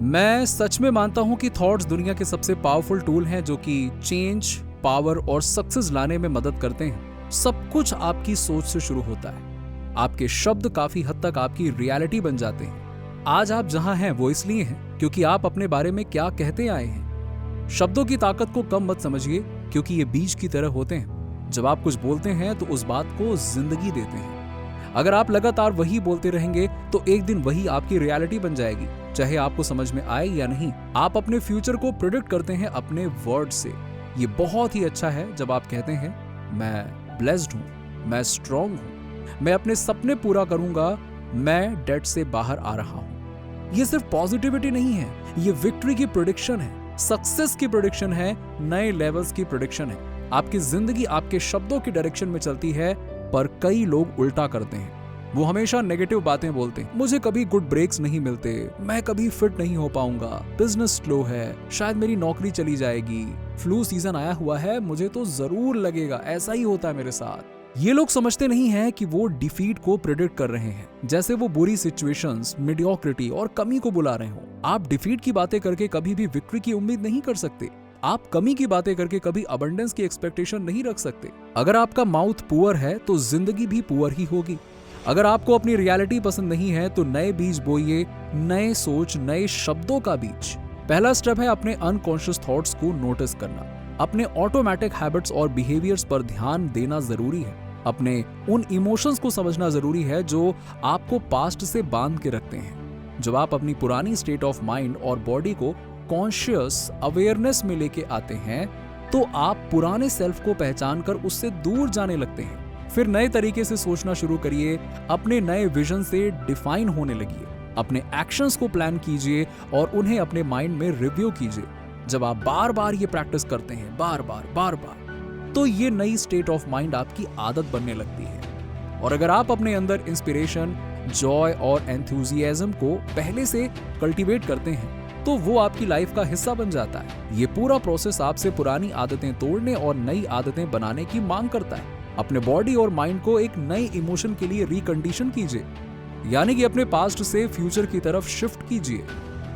मैं सच में मानता हूं कि थॉट्स दुनिया के सबसे पावरफुल टूल हैं जो कि चेंज, पावर और सक्सेस लाने में मदद करते हैं। सब कुछ आपकी सोच से शुरू होता है। आपके शब्द काफी हद तक आपकी रियलिटी बन जाते हैं। आज आप जहां हैं वो इसलिए हैं क्योंकि आप अपने बारे में क्या कहते आए हैं। शब्दों की ताकत को कम मत समझिए क्योंकि ये बीज की तरह होते हैं। जब आप कुछ बोलते हैं तो उस बात को जिंदगी देते हैं। अगर आप लगातार वही बोलते रहेंगे तो एक दिन वही आपकी रियलिटी बन जाएगी, चाहे आपको समझ में आए या नहीं। आप अपने फ्यूचर को प्रेडिक्ट करते हैं अपने वर्ड से। ये बहुत ही अच्छा है जब आप कहते हैं मैं ब्लेस्ड हूं, मैं स्ट्रांग हूं, मैं अपने सपने पूरा करूंगा, मैं डेट से बाहर आ रहा हूं। ये सिर्फ पॉजिटिविटी नहीं है, ये विक्ट्री की प्रेडिक्शन है, सक्सेस की प्रेडिक्शन है, नए लेवल्स की प्रेडिक्शन है। आपकी जिंदगी आपके शब्दों की डायरेक्शन में चलती है, पर कई लोग उल्टा करते हैं। वो हमेशा नेगेटिव बातें बोलते हैं। मुझे कभी गुड ब्रेक्स नहीं मिलते, मैं कभी फिट नहीं हो पाऊंगा, बिजनेस स्लो है, शायद मेरी नौकरी चली जाएगी, फ्लू सीजन आया हुआ है, मुझे तो जरूर लगेगा, ऐसा ही होता है मेरे साथ। ये लोग समझते नहीं हैं कि वो डिफीट को प्रेडिक्ट कर रहे हैं, जैसे वो बुरी सिचुएशंस, मीडियोक्रिटी और कमी को बुला रहे हो। आप डिफीट की बातें करके कभी भी विक्ट्री की उम्मीद नहीं कर सकते। आप कमी की बातें करके कभी अबंडेंस की एक्सपेक्टेशन नहीं रख सकते। अगर आपका माउथ पुअर है तो जिंदगी भी पुअर ही होगी। अगर आपको अपनी रियलिटी पसंद नहीं है तो नए बीज बोइए, नए सोच, नए शब्दों का बीज। पहला स्टेप है अपने अनकॉन्शियस थॉट्स को नोटिस करना। अपने ऑटोमेटिक हैबिट्स और बिहेवियर्स पर ध्यान देना जरूरी है। अपने उन इमोशंस को समझना जरूरी है जो आपको पास्ट से बांध के रखते हैं। जब आप अपनी पुरानी स्टेट ऑफ माइंड और बॉडी को कॉन्शियस अवेयरनेस में लेके आते हैं तो आप पुराने सेल्फ को पहचान कर उससे दूर जाने लगते हैं। फिर नए तरीके से सोचना शुरू करिए, अपने नए विजन से डिफाइन होने लगिए, अपने एक्शंस को प्लान कीजिए और उन्हें अपने माइंड में रिव्यू कीजिए। जब आप बार बार ये प्रैक्टिस करते हैं, बार बार, तो ये नई स्टेट ऑफ माइंड आपकी आदत बनने लगती है। और अगर आप अपने अंदर इंस्पिरेशन, जॉय और एंथुजियाज्म को पहले से कल्टीवेट करते हैं तो वो आपकी लाइफ का हिस्सा बन जाता है। ये पूरा प्रोसेस आपसे पुरानी आदतें तोड़ने और नई आदतें बनाने की मांग करता है। अपने बॉडी और माइंड को एक नई इमोशन के लिए रिकंडीशन कीजिए, यानी कि अपने पास्ट से फ्यूचर की तरफ शिफ्ट कीजिए।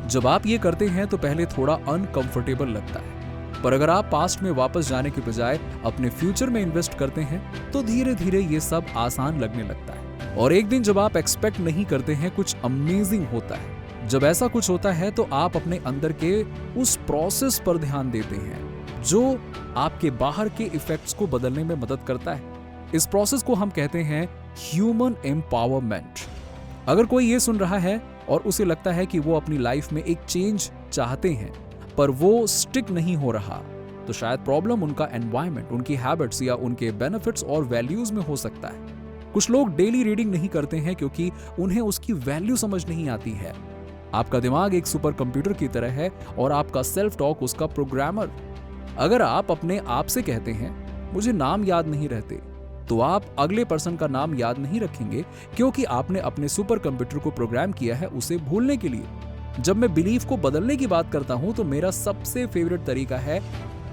जब आप ये करते हैं तो पहले थोड़ा अनकंफर्टेबल लगता है, पर अगर आप पास्ट में वापस जाने के बजाय अपने फ्यूचर में इन्वेस्ट करते हैं तो धीरे धीरे ये सब आसान लगने लगता है। और एक दिन जब आप एक्सपेक्ट नहीं करते हैं, कुछ अमेजिंग होता है। जब ऐसा कुछ होता है तो आप अपने अंदर के उस प्रोसेस पर ध्यान देते हैं जो आपके बाहर के इफेक्ट्स को बदलने में मदद करता है। इस प्रोसेस को हम कहते हैं ह्यूमन एम्पावरमेंट। अगर कोई ये सुन रहा है और उसे लगता है कि वो अपनी लाइफ में एक चेंज चाहते हैं पर वो स्टिक नहीं हो रहा, तो शायद प्रॉब्लम उनका एनवायरनमेंट, उनकी हैबिट्स या उनके बेनिफिट्स और वैल्यूज में हो सकता है। कुछ लोग डेली रीडिंग नहीं करते हैं क्योंकि उन्हें उसकी वैल्यू समझ नहीं आती है। आपका दिमाग एक सुपर कंप्यूटर की तरह है और आपका सेल्फ टॉक उसका प्रोग्रामर। अगर आप अपने आप से कहते हैं मुझे नाम याद नहीं रहते, तो आप अगले पर्सन का नाम याद नहीं रखेंगे क्योंकि आपने अपने सुपर कंप्यूटर को प्रोग्राम किया है उसे भूलने के लिए। जब मैं बिलीफ को बदलने की बात करता हूं तो मेरा सबसे फेवरेट तरीका है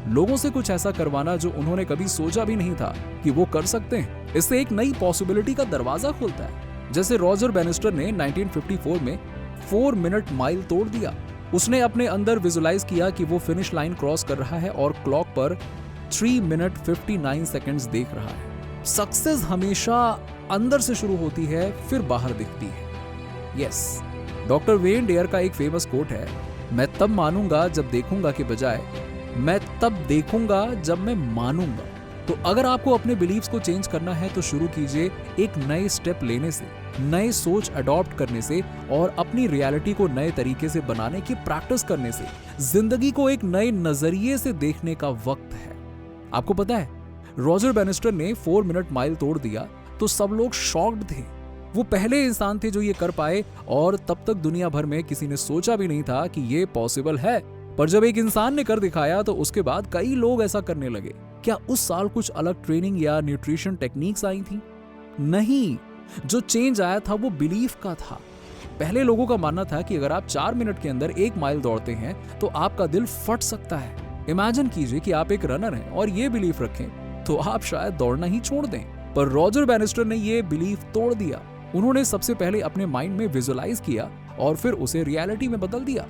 लोगों से कुछ ऐसा करवाना जो उन्होंने कभी सोचा भी नहीं था कि वो कर सकते हैं। इससे एक नई पॉसिबिलिटी का दरवाजा खुलता है। जैसे रॉजर बैनिस्टर ने 1954 में 4 मिनट माइल तोड़ दिया। उसने अपने अंदर विजुलाइज किया कि वो फिनिश लाइन क्रॉस कर रहा है और क्लॉक पर 3 मिनट 59 सेकंड्स देख रहा है। सक्सेस हमेशा अंदर से शुरू होती है फिर बाहर दिखती है। यस, डॉक्टर वेन डेयर का एक फेमस कोट है, मैं तब मानूंगा जब देखूंगा के बजाय मैं तब देखूंगा जब मैं मानूंगा। तो अगर आपको अपने बिलीव्स को चेंज करना है तो शुरू कीजिए एक नए स्टेप लेने से, नए सोच अडॉप्ट करने से और अपनी रियलिटी को नए तरीके से बनाने की प्रैक्टिस करने से। जिंदगी को एक नए नजरिए से देखने का वक्त है। आपको पता है, रॉजर बैनिस्टर ने 4 मिनट माइल तोड़ दिया तो सब लोग शॉक्ड थे। वो पहले इंसान थे जो ये कर पाए और तब तक दुनिया भर में किसी ने सोचा भी नहीं था कि ये पॉसिबल है। पर जब एक इंसान ने कर दिखाया तो उसके बाद कई लोग ऐसा करने लगे। क्या उस साल कुछ अलग ट्रेनिंग या न्यूट्रिशन टेक्निक्स आई थी? नहीं, जो चेंज आया था वो बिलीफ का था। पहले लोगों का मानना था कि अगर आप 4 मिनट के अंदर 1 माइल दौड़ते हैं तो आपका दिल फट सकता है। इमेजिन कीजिए कि आप एक रनर हैं और ये बिलीफ रखें तो आप शायद दौड़ना ही छोड़ दें। पर रॉजर बैनिस्टर ने ये बिलीफ तोड़ दिया। उन्होंने सबसे पहले अपने माइंड में विजुअलाइज किया और फिर उसे रियलिटी में बदल दिया।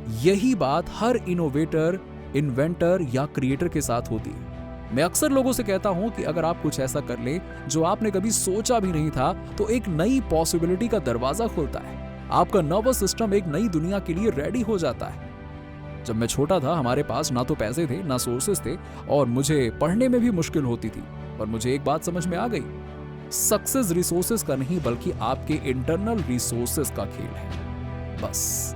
यही बात हर इनोवेटर, इन्वेंटर या क्रिएटर के साथ होती है। मैं अक्सर लोगों से कहता हूं कि अगर आप कुछ ऐसा कर ले जो आपने कभी सोचा भी नहीं था, तो एक नई पॉसिबिलिटी का दरवाजा खुलता है। आपका नर्वस सिस्टम एक नई दुनिया के लिए रेडी हो जाता है। जब मैं छोटा था, हमारे पास ना तो पैसे थे, ना सोर्सेस थे, और मुझे पढ़ने में भी मुश्किल होती थी। पर मुझे एक बात समझ में आ गई, सक्सेस रिसोर्सेस का नहीं बल्कि आपके इंटरनल रिसोर्सेस का खेल है। बस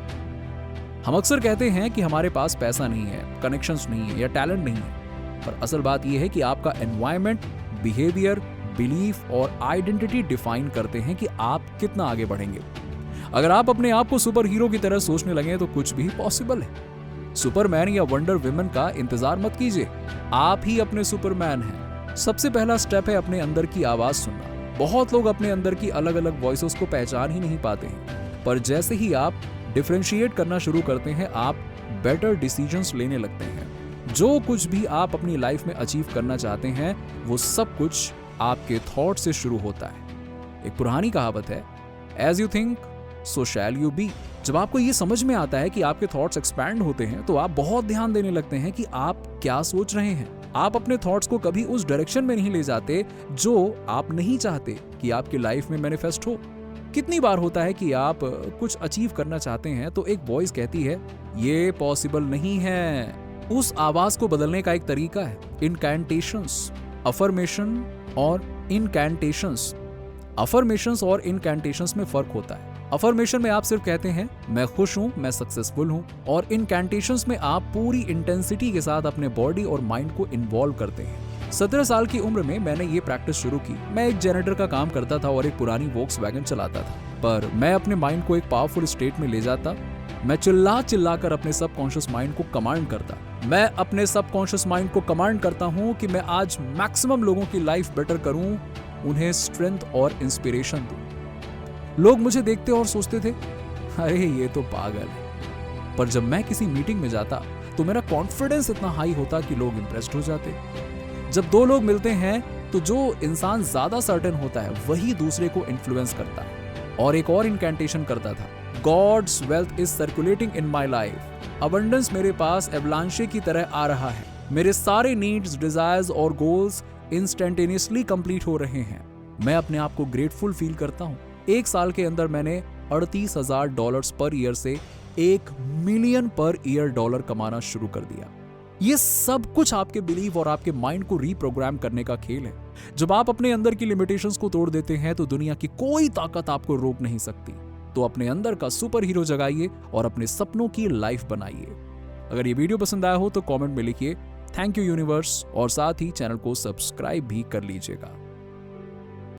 हम अक्सर कहते हैं कि हमारे पास पैसा नहीं है, कनेक्शंस नहीं है या टैलेंट नहीं है, पर असल बात यह है कि आपका एनवायरनमेंट, बिहेवियर, बिलीफ और आइडेंटिटी डिफाइन करते हैं कि आप कितना आगे बढ़ेंगे। अगर आप अपने आप को सुपर हीरो की तरह सोचने लगे तो कुछ भी पॉसिबल है। सुपरमैन या वंडर वुमन का इंतजार मत कीजिए, आप ही अपने सुपरमैन हैं। सबसे पहला स्टेप है अपने अंदर की आवाज सुनना। बहुत लोग अपने अंदर की अलग अलग वॉइसेस को पहचान ही नहीं पाते हैं, पर जैसे ही आप डिफरेंशिएट करना शुरू करते हैं, आप बेटर डिसीजंस लेने लगते हैं। जो कुछ भी आप अपनी लाइफ में अचीव करना चाहते हैं, वो सब कुछ आपके थॉट से शुरू होता है। एक पुरानी कहावत है, as you think so shall you be. जब आपको ये समझ में आता है कि आपके थॉट्स एक्सपैंड होते हैं, तो आप बहुत ध्यान देने लगते हैं कि आप क्या सोच रहे हैं। आप अपने थॉट्स को कभी उस डायरेक्शन में नहीं ले जाते जो आप नहीं चाहते कि आपकी लाइफ में मैनिफेस्ट हो। कितनी बार होता है कि आप कुछ अचीव करना चाहते हैं तो एक वॉइस कहती है, ये पॉसिबल नहीं है। उस आवाज को बदलने का एक तरीका है इनकैंटेशंस, अफर्मेशन और इनकैंटेशंस। अफर्मेशंस और इनकैंटेशंस में फर्क होता है। अफर्मेशन में आप सिर्फ कहते हैं मैं खुश हूं, मैं सक्सेसफुल हूं, और इनकैंटेशंस में आप पूरी इंटेंसिटी के साथ अपने बॉडी और माइंड को इन्वॉल्व करते हैं। 17 साल की उम्र में मैंने ये प्रैक्टिस शुरू की। मैं एक जेनेटर का काम करता था और एक पुरानी वोक्सवैगन चलाता था, पर मैं अपने माइंड को एक पावरफुल स्टेट में ले जाता। मैं चिल्ला कर अपने सबकॉन्शियस माइंड को कमांड करता। मैं अपने सबकॉन्शियस माइंड को कमांड करता हूं कि मैं आज मैक्सिमम लोगों की लाइफ बेटर करूं, उन्हें स्ट्रेंथ और इंस्पिरेशन दूं। लोग मुझे देखते और सोचते थे, अरे ये तो पागल है। पर जब मैं किसी मीटिंग में जाता तो मेरा कॉन्फिडेंस इतना हाई होता कि लोग इंप्रेस्ड हो जाते। जब दो लोग मिलते हैं तो जो इंसान ज्यादा सर्टेन होता है वही दूसरे को इन्फ्लुएंस करता है। और एक और इनकैंटेशन करता था, God's wealth is circulating in my life. Abundance मेरे पास एवलांशे की तरह आ रहा है। मेरे सारे नीड्स, डिजायर्स और गोल्स इंस्टेंटेनियसली कंप्लीट हो रहे हैं। मैं अपने आप को ग्रेटफुल फील करता हूँ। 1 साल के अंदर मैंने $38,000 पर ईयर से $1 मिलियन पर ईयर डॉलर कमाना शुरू कर दिया। ये सब कुछ आपके बिलीव और आपके माइंड को रीप्रोग्राम करने का खेल है। जब आप अपने अंदर की लिमिटेशंस को तोड़ देते हैं तो दुनिया की कोई ताकत आपको रोक नहीं सकती। तो अपने अंदर का सुपर हीरो जगाइए और अपने सपनों की लाइफ बनाइए। अगर ये वीडियो पसंद आया हो तो कमेंट में लिखिए थैंक यू यूनिवर्स, और साथ ही चैनल को सब्सक्राइब भी कर लीजिएगा।